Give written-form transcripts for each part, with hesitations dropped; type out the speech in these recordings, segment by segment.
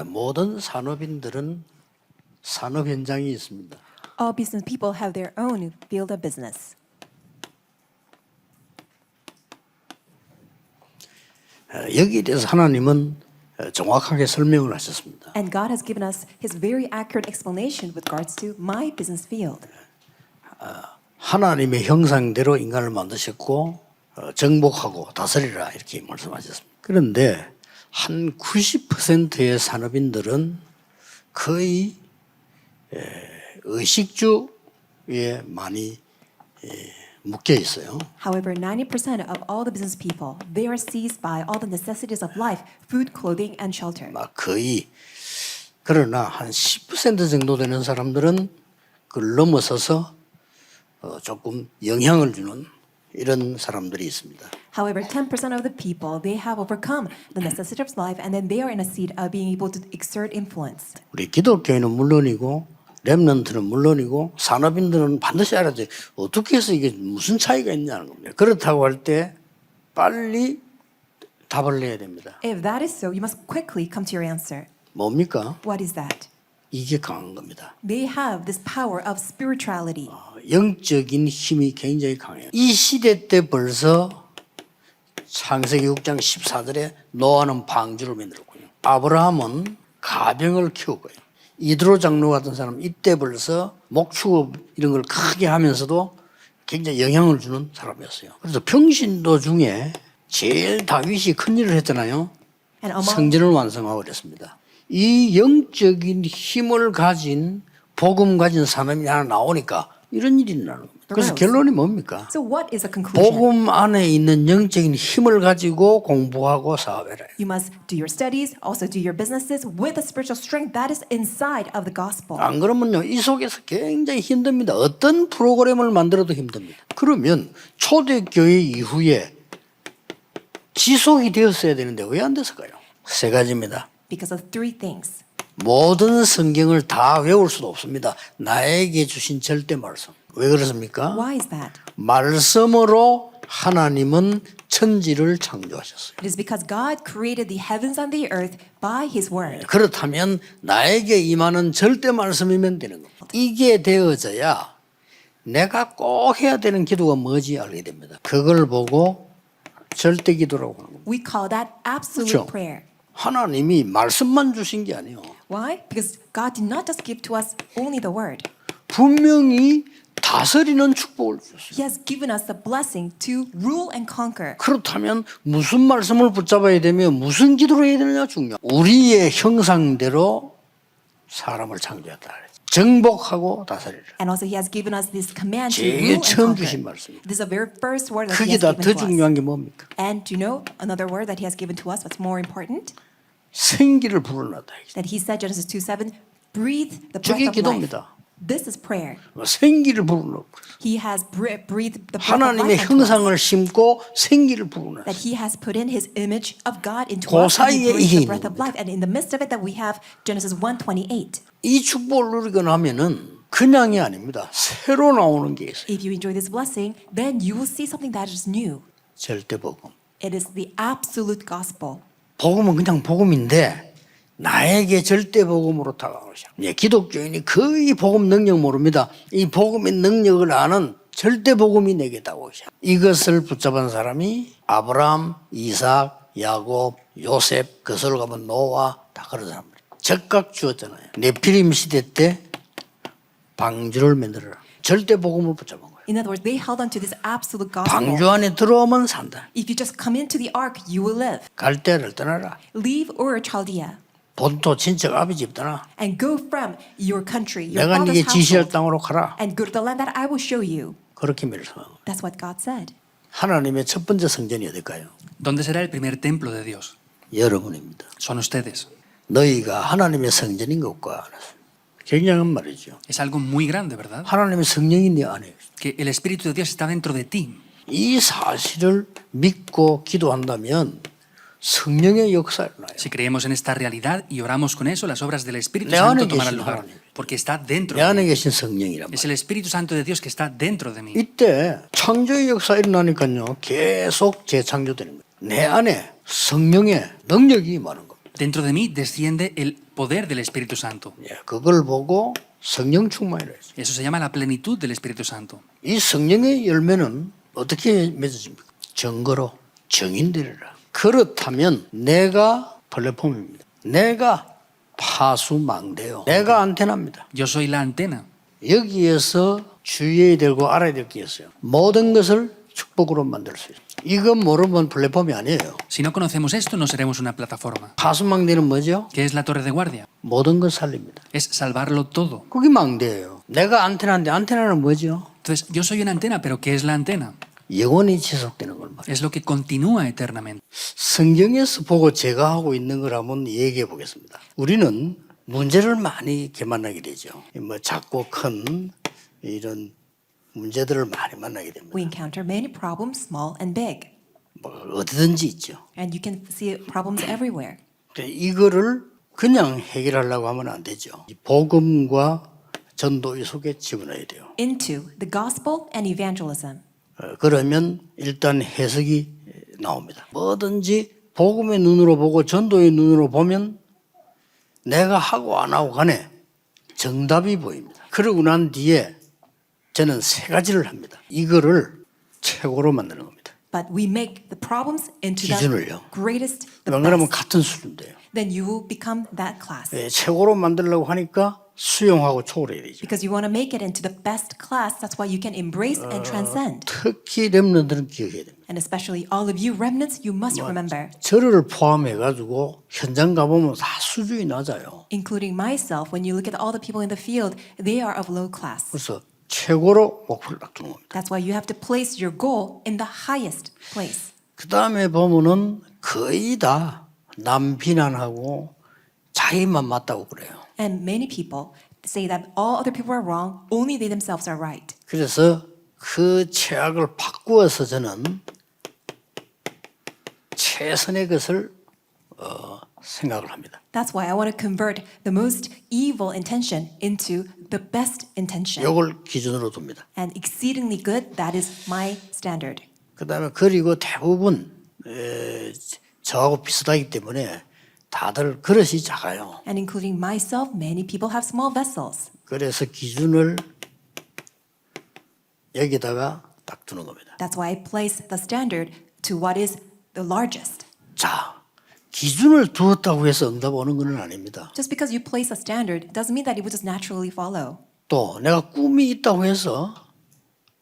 모든 산업인들은 산업 현장이 있습니다. All business people have their own field of business. 여기에 대해서 하나님은 정확하게 설명을 하셨습니다. And God has given us His very accurate explanation with regards to my business field. 하나님의 형상대로 인간을 만드셨고 정복하고 다스리라 이렇게 말씀하셨습니다. 그런데 한 90%의 산업인들은 거의 의식주에 많이 묶여 있어요. However, 90% of all the business people, they are seized by all the necessities of life, food, clothing, and shelter. 막 거의 그러나 한 10% 정도 되는 사람들은 그걸 넘어서서 조금 영향을 주는 이런 사람들이 있습니다. However, 10% of the people, they have overcome the necessities of life, and then they are in a seat of being able to exert influence. 우리 기독교인은 물론이고 렘넌트는 물론이고 산업인들은 반드시 알아야 돼. 어떻게 해서 이게 무슨 차이가 있냐는 겁니다. 그렇다고 할 때 빨리 답을 내야 됩니다. If that is so, you must quickly come to your answer. 뭡니까? What is that? 이게 강한 겁니다. They have this power of spirituality. 영적인 힘이 굉장히 강해요. 이 시대 때 벌써 창세기 6장 14절에 노아는 방주를 만들었고요. 아브라함은 가병을 키웠고요. 이드로 장로 같은 사람 이때 벌써 목축업 이런 걸 크게 하면서도 굉장히 영향을 주는 사람이었어요. 그래서 평신도 중에 제일 다윗이 큰 일을 했잖아요. And among 성전을 완성하고 그랬습니다. 이 영적인 힘을 가진 복음 가진 사람이 하나 나오니까 이런 일이 일어나는 겁니다. 그래서 결론이 뭡니까? So what is the conclusion? 복음 안에 있는 영적인 힘을 가지고 공부하고 사업해라. You must do your studies, also do your businesses with the spiritual strength that is inside of the gospel. 안 그러면요, 이 속에서 굉장히 힘듭니다. 어떤 프로그램을 만들어도 힘듭니다. 그러면 초대교회 이후에 지속이 되었어야 되는데 왜 안 됐을까요? 세 가지입니다. Because of three things. 모든 성경을 다 외울 수도 없습니다. 나에게 주신 절대 말씀. 왜 그렇습니까? Why is that? 말씀으로 하나님은 천지를 창조하셨어요. It is because God created the heavens and the earth by His word. 그렇다면 나에게 임하는 절대 말씀이면 되는 겁니다. 이게 되어져야 내가 꼭 해야 되는 기도가 뭔지 알게 됩니다. 그걸 보고 절대 기도라고 하는 겁니다. We call that absolute 그렇죠? prayer. 하나님이 말씀만 주신 게 아니에요. Why? Because God did not just give to us only the word. 분명히 다스리는 축복을 주셨어요. He has given us the blessing to rule and conquer. 그렇다면 무슨 말씀을 붙잡아야 되며 무슨 기도를 해야 되느냐 중요해요. 우리의 형상대로 사람을 창조했다. 정복하고 다스리라. And also He has given us this command to 제일 rule and 처음 conquer. 주신 말씀이에요. This is the very first word that He has 그게다 given 더 to us. 중요한 게 뭡니까? And do you know another word that He has given to us what's more important? 생기를 불어넣다. That He said, Genesis 2:7, breathe the breath 저게 of life. 기도입니다. This is prayer. 생기를 불어넣고 He has breathed the breath of 하나님의 life into us. 형상을 심고 생기를 불어넣어요. That He has put in His image of God into 그 us. And 사이에 He breathed 이게 the breath of life. And in the midst of it that we have Genesis 1:28. 이 축복을 누리고 나면은 그냥이 아닙니다. 새로 나오는 게 있어요. If you enjoy this blessing, then you will see something that is new. 절대 복음. It is the absolute gospel. 복음은 그냥 복음인데 나에게 절대 복음으로 다가오셔. 기독교인이 거의 복음 능력 모릅니다. 이 복음의 능력을 아는 절대 복음이 내게 다가오셔. 이것을 붙잡은 사람이 아브라함, 이삭, 야곱, 요셉, 거슬러 가면 노아 다 그런 사람들. 적각 주었잖아요. 네피림 시대 때 방주를 만들어라. 절대 복음을 붙잡은 거예요. In other words, they held on to this absolute gospel. 방주 안에 들어오면 산다. If you just come into the ark, you will live. 갈대를 떠나라. Leave Ur Chaldea 본토 친척 아비 집 떠나. and go from your country, your 내가 네게 father's 지시할 household, 땅으로 가라. and go to the land that I will show you. 그렇게 멸성하고. That's what God said. 하나님의 첫 번째 성전이 어딜까요? ¿Dónde será el primer templo de Dios? 여러분입니다. Son ustedes. 너희가 하나님의 성전인 것과 굉장한 말이죠. Es algo muy grande, ¿verdad? 하나님의 성령이 네 안에 있어요. Que el Espíritu de Dios está dentro de ti. 이 사실을 믿고 기도한다면 성령의 역사가 일어나요. Si creemos en esta realidad y oramos con eso, las obras del Espíritu 내 안에 Santo tomarán 계신 lugar. 하나님. Porque está dentro 내 de 안에 mí. 계신 성령이란 Es 말이에요. el Espíritu Santo de Dios que está dentro de mí. 이때 창조의 역사 일어나니까요. 계속 재창조되는 거예요. 내 안에 성령의 능력이 임하는 겁니다. Dentro de mí desciende el poder del Espíritu Santo. 예, 그걸 보고 성령 충만이라 했어요. Eso se llama la plenitud del Espíritu Santo. 이 성령의 열매는 어떻게 맺어집니까? 증거로 증인되리라. 그렇다면 내가 플랫폼입니다. 내가 파수망대요. 내가 안테나입니다. Yo soy la antena. 여기에서 주의해야 되고 알아야 될 게 있어요. 모든 것을 축복으로 만들 수 있어요. 이건 모르면 플랫폼이 아니에요. Si no conocemos esto, no seremos una plataforma. 파수망대는 뭐죠? ¿Qué es la torre de guardia? 모든 걸 살립니다. Es salvarlo todo. 그게 망대예요. 내가 안테나인데 안테나는 뭐죠? Entonces, yo soy una antena, pero ¿qué es la antena? 영원히 지속되는 걸 말이에요. Es lo que continúa eternamente. 성경에서 보고 제가 하고 있는 걸 한번 얘기해 보겠습니다. 우리는 문제를 많이 이렇게 만나게 되죠. 뭐 작고 큰 이런 문제들을 많이 만나게 됩니다. We encounter many problems, small and big. 뭐 어디든지 있죠. And you can see problems everywhere. 근데 이거를 그냥 해결하려고 하면 안 되죠. 이 복음과 전도 속에 집어넣어야 돼요. Into the gospel and evangelism. 그러면 일단 해석이 나옵니다. 뭐든지 복음의 눈으로 보고 전도의 눈으로 보면 내가 하고 안 하고 간에 정답이 보입니다. 그러고 난 뒤에 저는 세 가지를 합니다. 이거를 최고로 만드는 겁니다. But we make the problems into 기준을요. the greatest, the 안 그러면 best. 같은 수준인데요. Then you will become that class. 최고로 만들려고 하니까 수용하고 초월해야 되죠. Because you want to make it into the best class, that's why you can embrace and transcend. 특히 렘넌트는 기억해야 됩니다. And especially all of you remnants, you must remember, 저를 포함해가지고 현장 가보면 다 수준이 낮아요. including myself, when you look at all the people in the field, they are of low class. 그래서 최고로 목표를 딱 두는 겁니다. That's why you have to place your goal in the highest place. 그 다음에 보면은 거의 다 남 비난하고 자기만 맞다고 그래요. And many people say that all other people are wrong, only they themselves are right. 그래서 그 최악을 바꾸어서 저는 최선의 것을 생각을 합니다. That's why I want to convert the most evil intention into the best intention. 이걸 기준으로 둡니다. And exceedingly good, that is my standard. 그 다음에 그리고 대부분 저하고 비슷하기 때문에 다들 그릇이 작아요. And including myself, many people have small vessels. 그래서 기준을 여기다가 딱 두는 겁니다. That's why I place the standard to what is the largest. 자, 기준을 두었다고 해서 응답 오는 건 아닙니다. Just because you place a standard doesn't mean that it will just naturally follow. 또 내가 꿈이 있다고 해서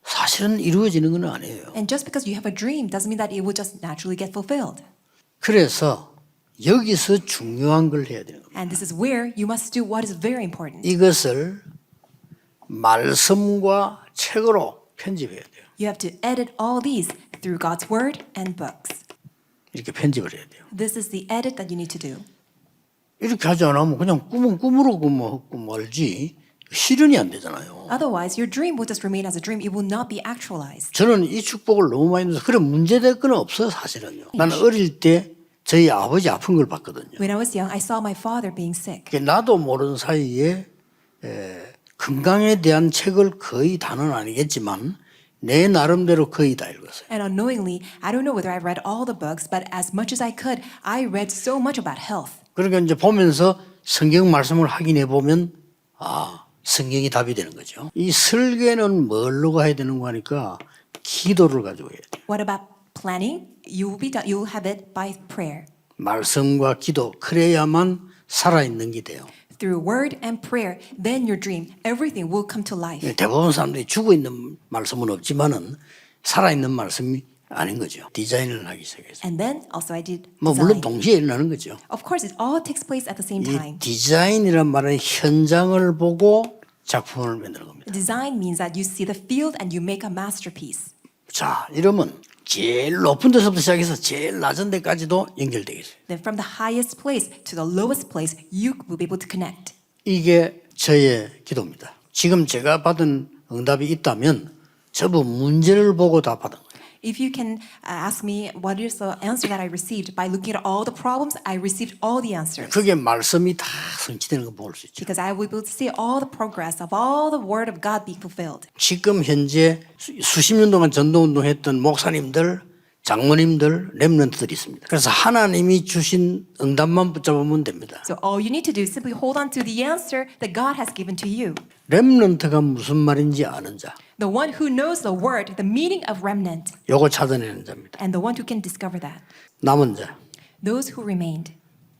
사실은 이루어지는 건 아니에요. And just because you have a dream doesn't mean that it will just naturally get fulfilled. 그래서 여기서 중요한 걸 해야 되는 겁니다. And this is where you must do what is very important. 이것을 말씀과 책으로 편집해야 돼요. You have to edit all these through God's word and books. 이렇게 편집을 해야 돼요. This is the edit that you need to do. 이렇게 하지 않으면 그냥 꿈은 꿈으로 꾸고 말지 실현이 안 되잖아요. Otherwise, your dream will just remain as a dream. It will not be actualized. 저는 이 축복을 너무 많이 넣어서 그런 문제될 건 없어요 사실은요. 나는 어릴 때 저희 아버지 아픈 걸 봤거든요. When I was young, I saw my father being sick. 나도 모르는 사이에 건강에 대한 책을 거의 다는 아니겠지만 내 나름대로 거의 다 읽었어요. And unknowingly, I don't know whether I read all the books, but as much as I could, I read so much about health. 그러니까 이제 보면서 성경 말씀을 확인해 보면 성경이 답이 되는 거죠. 이 설계는 뭘로 가야 되는 거 하니까 기도를 가지고 해야 돼요. What about planning? You will have it by prayer. 말씀과 기도 그래야만 살아있는 게 돼요. Through word and prayer, then your dream, everything will come to life. 대부분 사람들이 죽어 있는 말씀은 없지만은 살아있는 말씀이 아닌 거죠. 디자인을 하기 시작해서. And then also I did 뭐 물론 design. 동시에 일어나는 거죠. Of course, it all takes place at the same 이 time. 디자인이란 말은 현장을 보고 작품을 만드는 겁니다. Design means that you see the field and you make a masterpiece. 자, 이러면 제일 높은 데서부터 시작해서 제일 낮은 데까지도 연결되겠어요. Then from the highest place to the lowest place, you will be able to connect. 이게 저의 기도입니다. 지금 제가 받은 응답이 있다면 전부 문제를 보고 다 받은 거예요. If you can ask me what is the answer that I received, by looking at all the problems, I received all the answers. 그게 말씀이 다 성취되는 거 볼 수 있죠. Because I will be able to see all the progress of all the word of God being fulfilled. 지금 현재 수십 년 동안 전도운동 했던 목사님들 장모님들, 렘넌트들이 있습니다. 그래서 하나님이 주신 응답만 붙잡으면 됩니다. So all you need to do is simply hold on to the answer that God has given to you. 렘넌트가 무슨 말인지 아는 자, The one who knows the word, the meaning of remnant, 요거 찾아내는 자입니다. and the one who can discover that. 남은 자, Those who remained,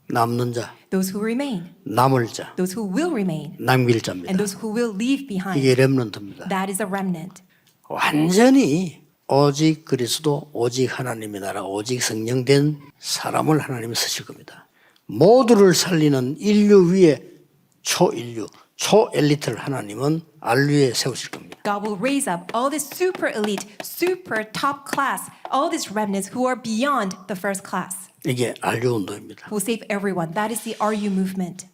남는 자, those who remain, 남을 자, those who will remain, 남길 and 자입니다. those who will leave behind. 이게 렘넌트입니다. That is a remnant. 완전히 오직 그리스도, 오직 하나님의 나라, 오직 성령된 사람을 하나님이 쓰실 겁니다. 모두를 살리는 인류 위에 초인류, 초엘리트를 하나님은 안류에 세우실 겁니다. God will raise up all this super elite, super top class, all these remnants who are beyond the first class, 이게 안류 운동입니다. who will save everyone. That is the RU movement.